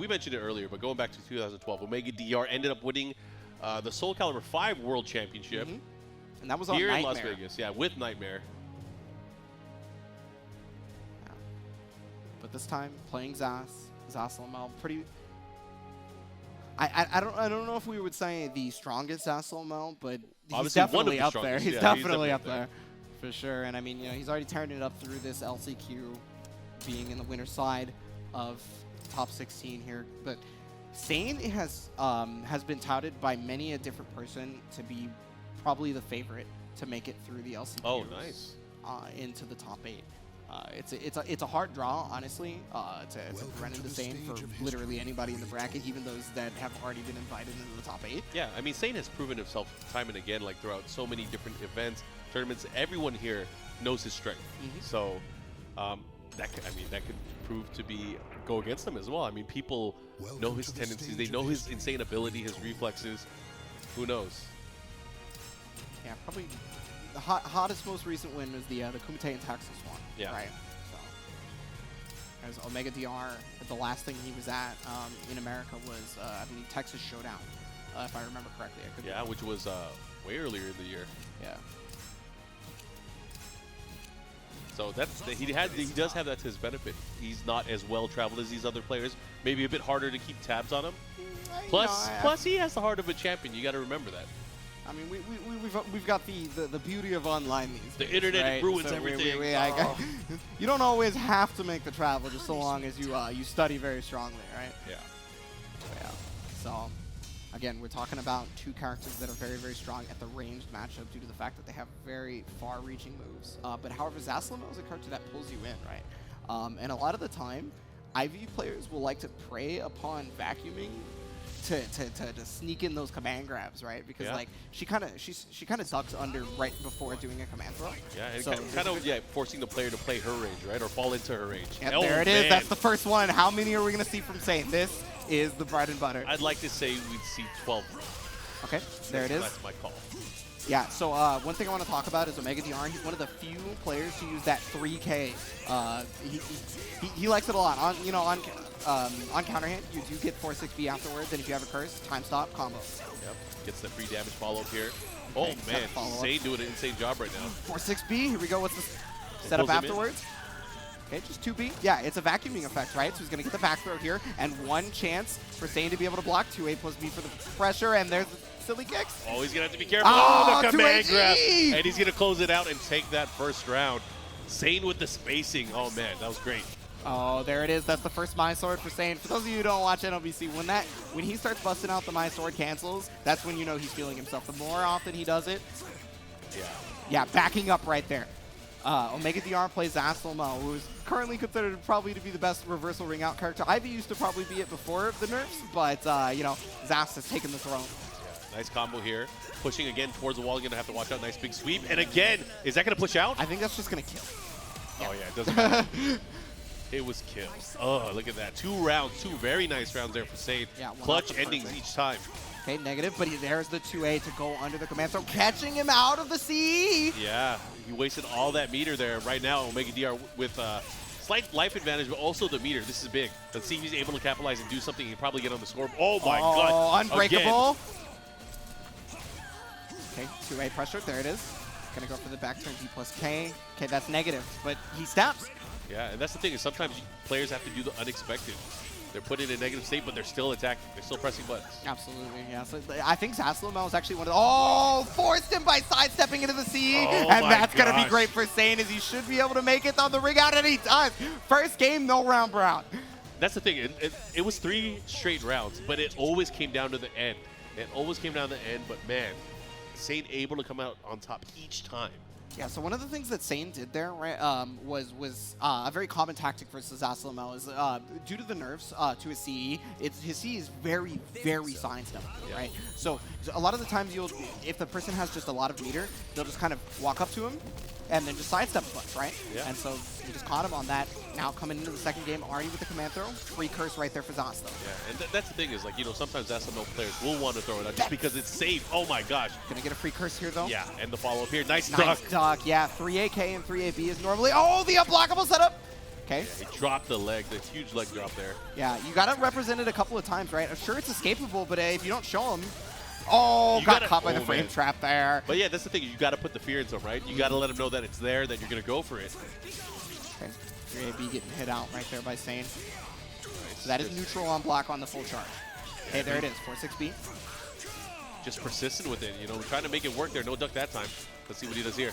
we mentioned it earlier, but going back to 2012, OmegaDR ended up winning the SOULCALIBUR 5 World Championship. And that was on here Nightmare. in Las Vegas, yeah, with Nightmare. Yeah. But this time, playing Zasalamel, pretty... I don't know if we would say the strongest Zasalamel, but he's definitely up there. He's definitely up there. For sure. And I mean, you know, he's already turned it up through this LCQ, being in the winner side of top 16 here. But Saiyne has been touted by many a different person to be probably the favorite to make it through the LCQ. Oh, nice. Into the top 8. It's a hard draw, honestly, to run into Saiyne for literally anybody in the bracket, even those that have already been invited into the top 8. Yeah, I mean, Saiyne has proven himself time and again, like throughout so many different events, tournaments. Everyone here knows his strength. So that could prove to go against him as well. I mean, people know his tendencies. They know his insane ability, his reflexes. Who knows? Yeah, probably the hottest, most recent win was the Kumite in Texas one. Yeah. Right. So, as OmegaDR, the last thing he was at in America was, I believe, Texas Showdown, if I remember correctly. Yeah, which was way earlier in the year. Yeah. So he does have that to his benefit. He's not as well traveled as these other players. Maybe a bit harder to keep tabs on him. Plus he has the heart of a champion. You got to remember that. I mean, we've got the beauty of online these days. The internet right? ruins everything. You don't always have to make the travel, just so long as you study very strongly, right? Yeah. Yeah. So, again, we're talking about two characters that are very, very strong at the ranged matchup due to the fact that they have very far-reaching moves. But however, Zasalamel is a character that pulls you in, right? And a lot of the time, IV players will like to prey upon vacuuming to sneak in those command grabs, right? Because like she kind of ducks under right before doing a command throw. Yeah, and so kind of forcing the player to play her range, right, or fall into her range. Yep, there it is. That's the first one. How many are we gonna see from Saiyne? This is the bread and butter. I'd like to say we'd see 12. Okay, there it is. That's my call. Yeah, so one thing I want to talk about is OmegaDR. He's one of the few players to use that 3K. He likes it a lot. On counterhand, you do get 4-6B afterwards, and if you have a curse, time stop, combo. Yep, gets the free damage follow-up here. Oh man, Saiyne doing an insane job right now. 4-6B, here we go, what's the setup afterwards? Okay, just 2B. Yeah, it's a vacuuming effect, right? So he's going to get the back throw here, and one chance for Saiyne to be able to block 2A plus B for the pressure, and there's the silly kicks. Oh, he's going to have to be careful. Oh, the command grab. And he's going to close it out and take that first round. Saiyne with the spacing. Oh man, that was great. Oh, there it is. That's the first My Sword for Saiyne. For those of you who don't watch NLBC, when he starts busting out the My Sword cancels, that's when you know he's feeling himself. The more often he does it, yeah, backing up right there. OmegaDR plays Zasalamel, who is currently considered probably to be the best reversal ring out character. Ivy used to probably be it before the nerfs, but Zas has taken the throne. Yeah, nice combo here. Pushing again towards the wall. You're going to have to watch out. Nice big sweep. And again, is that going to push out? I think that's just going to kill. Oh yeah, it doesn't matter. It was kills. Oh, look at that. 2 rounds. 2 very nice rounds there for Saiyne. Yeah, clutch endings each time. Okay, negative, but there's the 2A to go under the command throw, catching him out of the sea. Yeah, he wasted all that meter there. Right now, OmegaDR with slight life advantage, but also the meter. This is big. Let's see if he's able to capitalize and do something. He can probably get on the score. Oh my god. Unbreakable. Again. Okay, 2A pressure. There it is. Gonna go for the back turn D plus K. Okay, that's negative, but he stabs. Yeah, and that's the thing is sometimes players have to do the unexpected. They're put in a negative state, but they're still attacking. They're still pressing buttons. Absolutely, yeah. So I think Zasalamel is actually one of the... Oh, forced him by sidestepping into the sea. And that's going to be great for Saiyne, as he should be able to make it on the ring out, and he does. First game, no round brown. That's the thing. It was 3 straight rounds, but it always came down to the end. It always came down to the end, but man, Saiyne able to come out on top each time. Yeah, so one of the things that Saiyne did there, right, was a very common tactic for Zasalamel is due to the nerfs to his CE, his CE is very, very sidestep, right? So a lot of the times if the person has just a lot of meter, they'll just kind of walk up to him and then just sidestep a bunch, right? Yeah. And so he just caught him on that. Now coming into the second game, already with the command throw, free curse right there for Zas, though. Yeah, and that's the thing is, like, sometimes Zasalamel players will want to throw it out just because it's safe. Oh my gosh. Gonna get a free curse here, though. Yeah, and the follow-up here. Nice duck. Yeah, 3AK and 3AB is normally... Oh, the unblockable setup! Okay. Yeah, he dropped the leg, the huge leg drop there. Yeah, you got to represent it a couple of times, right? I'm sure it's escapable, but if you don't show him, oh, got caught by the frame trap there. But yeah, that's the thing. You got to put the fear into him, right? You got to let him know that it's there, that you're going to go for it. Okay, 3AB getting hit out right there by Saiyne. So that is neutral on block on the full charge. Okay, there it is, 4-6B. Just persistent with it, you know, trying to make it work there. No duck that time. Let's see what he does here.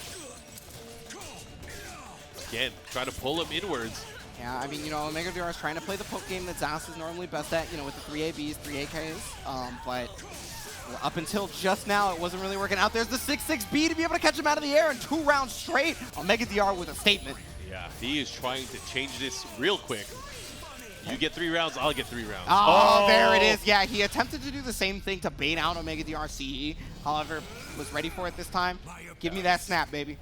Again, trying to pull him inwards. Yeah, I mean, you know, OmegaDR is trying to play the poke game that Zas is normally best at, you know, with the 3ABs, 3AKs. But up until just now, it wasn't really working out. There's the 6-6B to be able to catch him out of the air in 2 rounds straight. OmegaDR with a statement. Yeah, he is trying to change this real quick. You get 3 rounds, I'll get 3 rounds. Oh, there it is. Yeah, he attempted to do the same thing to bait out OmegaDR CE. However, was ready for it this time. Give me that snap, baby.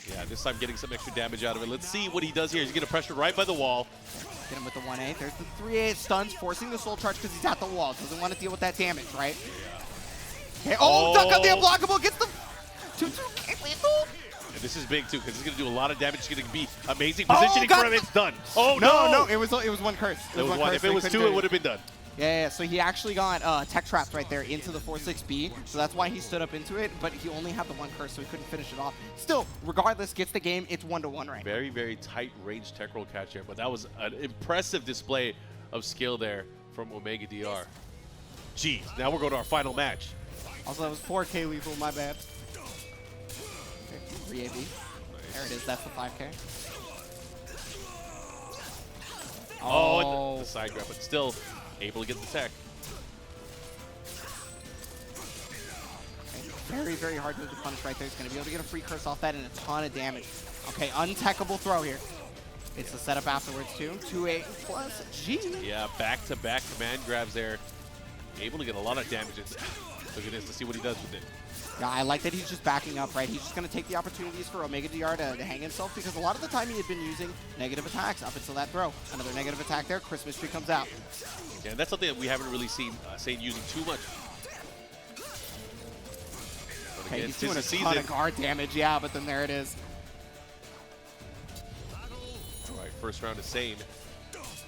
Yeah, this time getting some extra damage out of it. Let's see what he does here. He's getting pressure right by the wall. Get him with the 1A. There's the 3A stuns, forcing the soul charge because he's at the wall. Doesn't want to deal with that damage, right? Okay. Oh, duck on the unblockable. Gets the 2-2 lethal. And this is big, too, because it's going to do a lot of damage. It's going to be amazing positioning for him. It's done. Oh, no. It was one curse. It was one. If it was 2, it would have been done. Yeah, so he actually got tech trapped right there into the 4-6B, so that's why he stood up into it, but he only had the 1 curse, so he couldn't finish it off. Still, regardless, gets the game. It's 1-1 right now. Very, very tight range tech roll catch here, but that was an impressive display of skill there from OmegaDR. Jeez, now we're going to our final match. Also, that was 4K lethal, my bad. Okay, 3AB. Nice. There it is, that's the 5K. Oh, the side grab, but still able to get the tech. Okay, very, very hard move to punish right there. He's going to be able to get a free curse off that and a ton of damage. Okay, untechable throw here. It's the setup afterwards, too. 2-8 plus G. Yeah, back-to-back command grabs there. Able to get a lot of damage. Look at this to see what he does with it. Yeah, I like that he's just backing up, right? He's just going to take the opportunities for OmegaDR to hang himself because a lot of the time he had been using negative attacks up until that throw. Another negative attack there. Christmas tree comes out. Yeah, and that's something that we haven't really seen Saiyne using too much. But Okay, again, he's doing a ton of guard damage, yeah, but then there it is. All right, first round of Saiyne.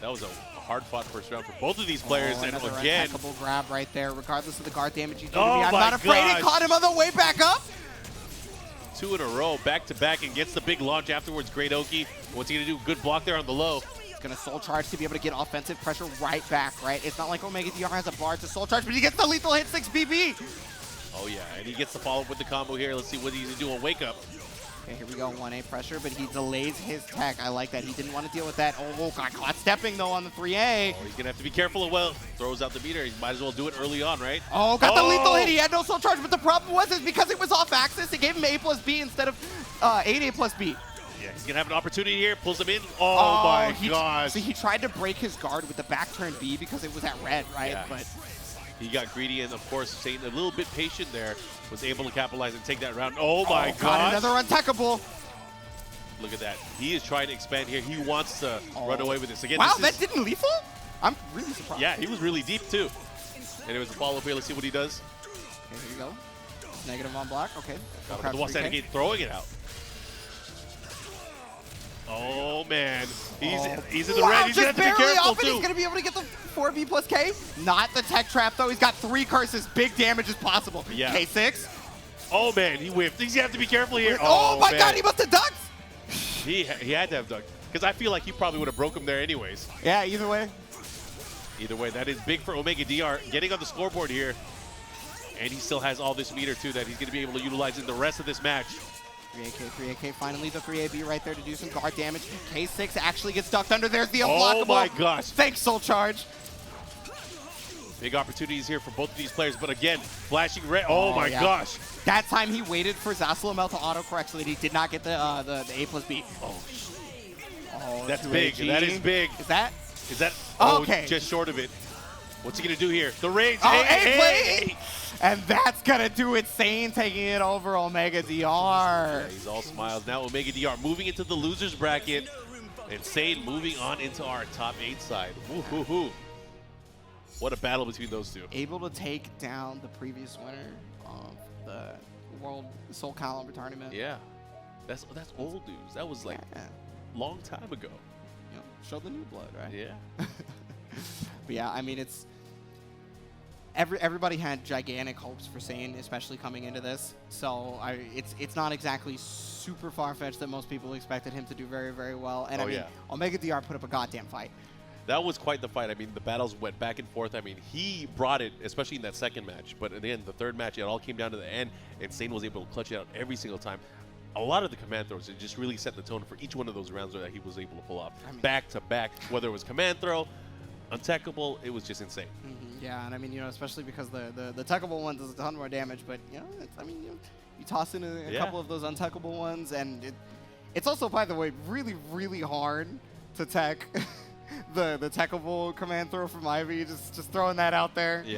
That was a hard-fought first round for both of these players, and again, unhackable grab right there, regardless of the guard damage you do to oh me. I'm not afraid. He caught him on the way back up. 2 in a row, back-to-back, and gets the big launch afterwards. Great Oki. What's he gonna do? Good block there on the low. He's gonna soul charge to be able to get offensive pressure right back, right? It's not like OmegaDR has a bar to soul charge, but he gets the lethal hit 6BB. Oh yeah, and he gets the follow-up with the combo here. Let's see what he's gonna do on Wake Up. Okay, here we go, 1A pressure, but he delays his tech. I like that. He didn't want to deal with that. Oh, got caught stepping, though, on the 3A. Oh, he's going to have to be careful as well. Throws out the meter. He might as well do it early on, right? Oh, got the lethal hit. He had no soul charge, but the problem was because it was off axis, it gave him A plus B instead of 8A plus B. Yeah, he's going to have an opportunity here. Pulls him in. Oh my gosh. So he tried to break his guard with the back turn B because it was at red, right? Yeah. But he got greedy, and of course, Saiyne a little bit patient there. Was able to capitalize and take that round. Oh my gosh. Another untechable. Look at that. He is trying to expand here. He wants to run away with this. Again, wow, that didn't lethal? I'm really surprised. Yeah, he was really deep, too. And it was a follow-up here. Let's see what he does. Okay, here we go. Negative on block. Okay. Got him the wall standing, throwing it out. Oh, man. He's in the red. He's going to have to be careful, too. He's going to be able to get the 4B plus K. Not the tech trap, though. He's got 3 curses. Big damage is possible. Yeah. K6. Oh, man. He whiffed. He's going to have to be careful here. Oh my God. He must have ducked. He had to have ducked. Because I feel like he probably would have broke him there anyways. Yeah, either way. Either way, that is big for OmegaDR. Getting on the scoreboard here. And he still has all this meter, too, that he's going to be able to utilize in the rest of this match. 3AK, finally the 3AB right there to do some guard damage. K6 actually gets ducked under. There's the unblockable. Oh my gosh. Thanks, Soul Charge. Big opportunities here for both of these players, but again, flashing red. Oh my gosh. That time he waited for Zasalamel to autocorrect so that he did not get the A plus B. Oh, that's big. That is big. Is that? Okay. Just short of it. What's he going to do here? The range. Oh, A. And that's going to do it. Saiyne taking it over OmegaDR. Yeah, he's all smiles. Now OmegaDR moving into the losers bracket. And Saiyne moving on into our top 8 side. Woo-hoo-hoo. What a battle between those two. Able to take down the previous winner of the World SOULCALIBUR tournament. Yeah. That's old news. That was like long time ago. show the new blood, right? Yeah. But yeah, I mean, it's everybody had gigantic hopes for Saiyne, especially coming into this. So it's not exactly super far-fetched that most people expected him to do very, very well. And I mean, OmegaDR put up a goddamn fight. That was quite the fight. I mean, the battles went back and forth. I mean, he brought it, especially in that second match. But in the end, the third match, it all came down to the end, and Saiyne was able to clutch it out every single time. A lot of the command throws, it just really set the tone for each one of those rounds that he was able to pull off. I mean, back to back, whether it was command throw, untechable, it was just insane. Yeah, and I mean, especially because the techable one does a ton more damage, but, I mean, you toss in a couple of those untechable ones, and it's also, by the way, really, really hard to tech the techable command throw from Ivy, just throwing that out there. Yeah.